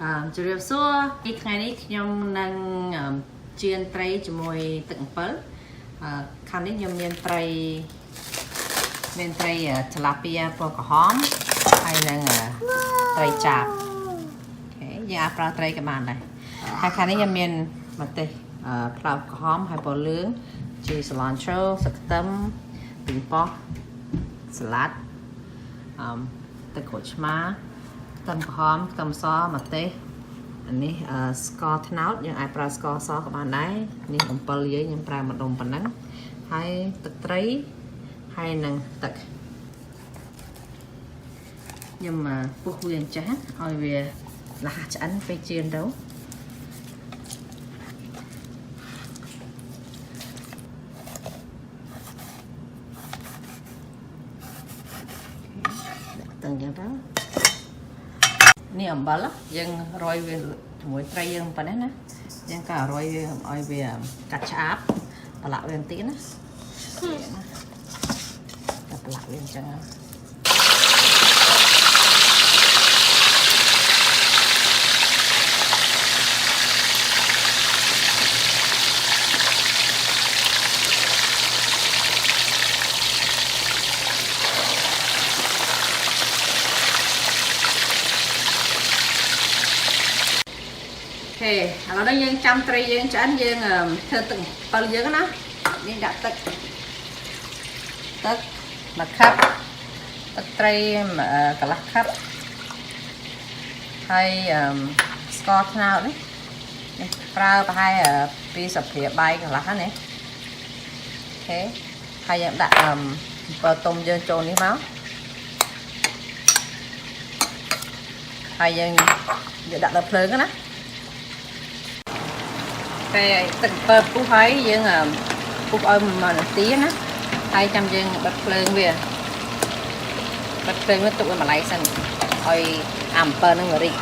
ជម្រាបសួរថ្ងៃនេះខ្ញុំនឹងជៀនត្រីជាមួយទឹកអំពិលខាងនេះខ្ញុំមានត្រីtilapia ពណ៌ក្រហមហើយនឹងត្រីចាបអូខេយើងអាចប្រើត្រីក៏បានដែរហើយខាងនេះខ្ញុំមានម្ទេសផ្លោកក្រហមហើយពណ៌លឿងជី cilantro ស្លឹកខ្ទឹមពីប៉ោះសាឡាត់ទឹកក្រូចឆ្មាខ្ទឹមក្រហមខ្ទឹមសម្ទេសអានេះស្ករត្នោតយើងអាចប្រើស្ករសក៏បានដែរនេះអំពិលយើងខ្ញុំប្រើម្ដុំប៉ុណ្ណឹងហើយទឹកត្រីហើយនឹងទឹកខ្ញុំពុះវាអញ្ចឹងឲ្យវាលះឆ្អិនពេលជៀនទៅទាំងយ៉ាងទៅនេះអំបិលយើងរយវាជាមួយត្រីយើងប៉ុណ្ណេះណាយើងក៏រយវាឲ្យវាកាត់ឆ្អាបប្រឡាក់វាបន្តិចណាតែប្រឡាក់វាអញ្ចឹងឥឡូវនេះយើងចាំត្រីយើងឆ្អិនយើងធ្វើទឹកអំពិលយើងណាយើងដាក់ទឹកមួយខាប់ទឹកត្រីកន្លះខាប់ហើយស្ករត្នោតនេះយើងប្រើប្រហែល2 ស្លាបព្រាបាយកន្លះណាអូខេហើយយើងដាក់អំពិលទុំយើងចូលនេះមកហើយយើងដាក់លើភ្លើងណាពេលទឹកអំពិលពុះហើយយើងពុះឲ្យ1នាទីណាហើយចាំយើងបិទភ្លើងវាទុកវាមួយឡែកសិនឲ្យអំពិលនឹងរីក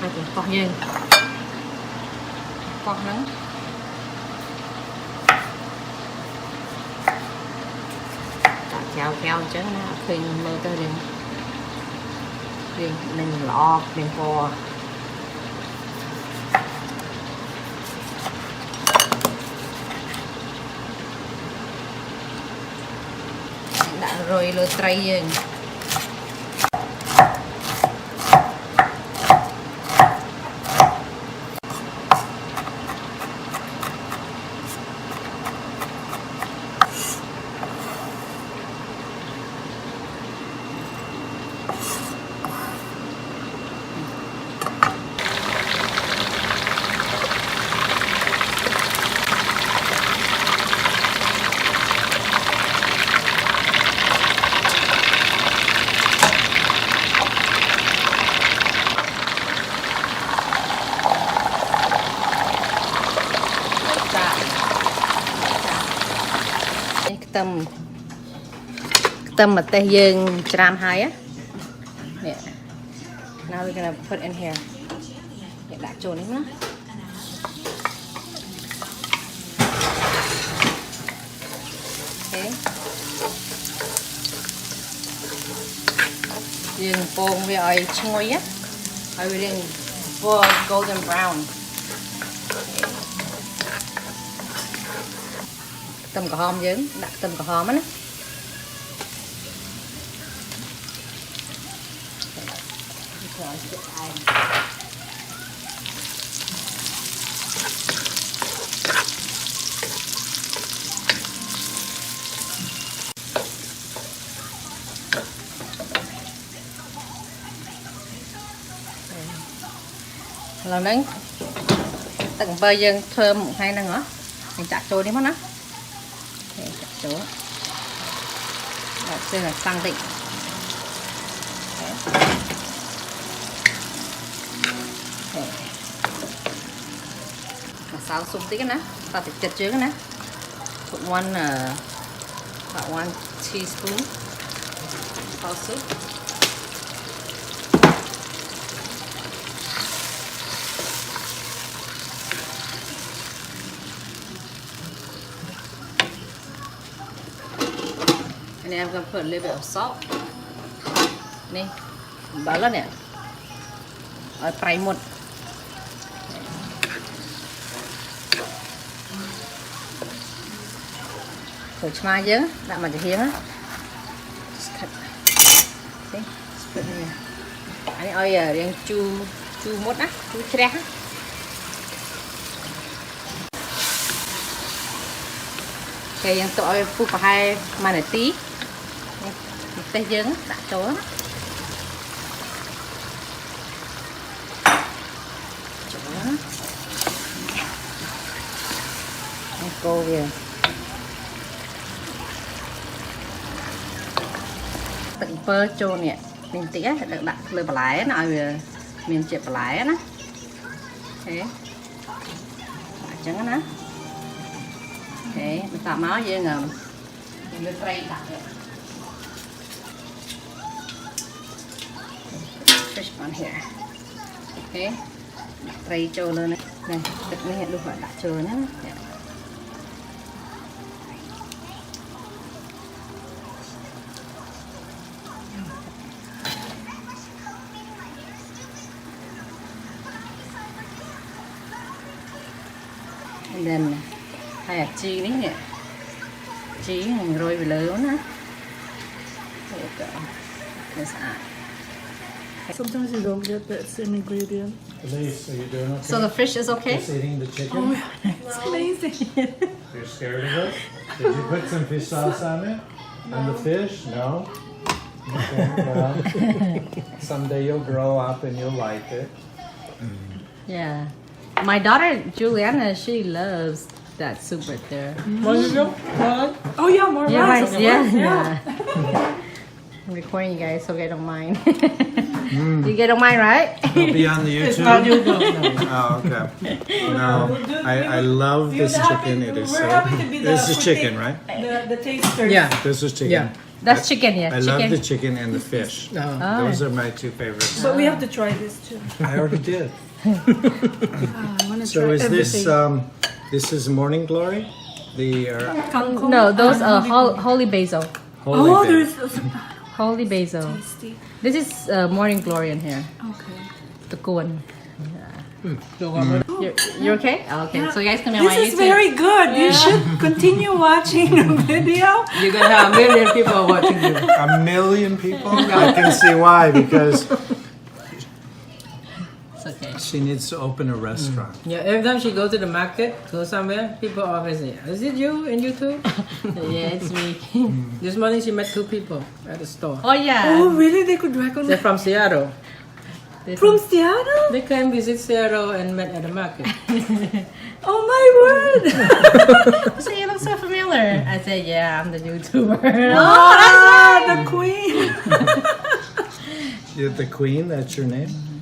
ហើយទៅកោះយើងកោះហ្នឹងកែវអញ្ចឹងណាឃើញមើលទៅរៀងនឹងល្អរៀងពណ៌ដាក់រយលើត្រីយើងខ្ទឹមម្ទេសយើងច្រាមហើយនេះ now we're gonna put in here នេះដាក់ចូលនេះណាអូខេយើងពងវាឲ្យឈ្ងុយឲ្យវារៀងពណ៌ golden brown ខ្ទឹមក្រហមយើងដាក់ខ្ទឹមក្រហមណាឥឡូវហ្នឹងទឹកអំពិលយើងធ្វើមួយថ្ងៃហ្នឹងហ៎យើងចាក់ចូលនេះមកណាចាក់ចូលដាក់ស្អាតខ្លាំងតិកម្សៅស៊ុបតិចណាតាតិចចិត្តជើងណា put about 1 teaspoon of soup And I'm gonna put a little bit of salt. Nè, bỏ lên nè. Rồi fry một. Rồi chma chứ, đặt mà hiếm á. See, put in here. Anh ơi riêng chu mốt á, chu tre á. Cái yang tỏi phu phải hai mà này tí. Tây dương đã chỗ. Cô kìa. Tận pơ trôn nè, mình tía được đặt lời bà lái nó mình chẹp bà lái nó. Thế. Trắng nó. Thế, mình tạo máu với ngầm. Mình mới fry đặt vậy. Fish on here. Thế. Đặt fry trôn lên này. Này, đặt nó hiện lúc phải đặt trôn nữa. And then hay là chi đấy nhỉ, chi hành rồi bị lớn á. Sometimes you don't get that same ingredient. Elissa, you doing okay? So the fish is okay? Just eating the chicken? Oh, it's amazing. You're scared of it? Did you put some fish sauce on it? No. On the fish? No? Okay, well, someday you'll grow up and you'll like it. Yeah. My daughter Juliana, she loves that soup right there. Oh yeah, more Yeah, rice. rice, Of yeah. course, Yeah. I'm recording you guys, so you don't mind. You guys don't mind, right? It'll be on the YouTube. Oh, okay. No, I love this chicken. It is We're so. happy to be the This is food chicken, taste- right? The tasters. Yeah. This is chicken. Yeah. That's chicken, yeah. I chicken. love the chicken and the fish. Oh. Those are my two favorites. But we have to try this too. I already did. I want to So try is this everything. this is Morning Glory? The Kangkong? No, those are holy basil. holy Oh, bit. there's Holy basil. tasty. This is morning glory in here. Okay. The kuan. So, You're okay? Oh, okay. So you guys come on my This is YouTube. very good. You should continue watching the video. you're gonna have a million people watching you. A million people? I can see why, because It's okay. she needs to open a restaurant. Yeah, every time she go to the market, go somewhere, people always say, "Is it you in YouTube?" Yeah, it's me. This morning she met two people at the store. Oh yeah. Oh, really? They could They're recognize from Seattle. from Seattle? They came visit Seattle and met at the market. Oh my word! So you look so familiar. I said, yeah, I'm the YouTuber. Oh, the queen. You're the queen, that's your name?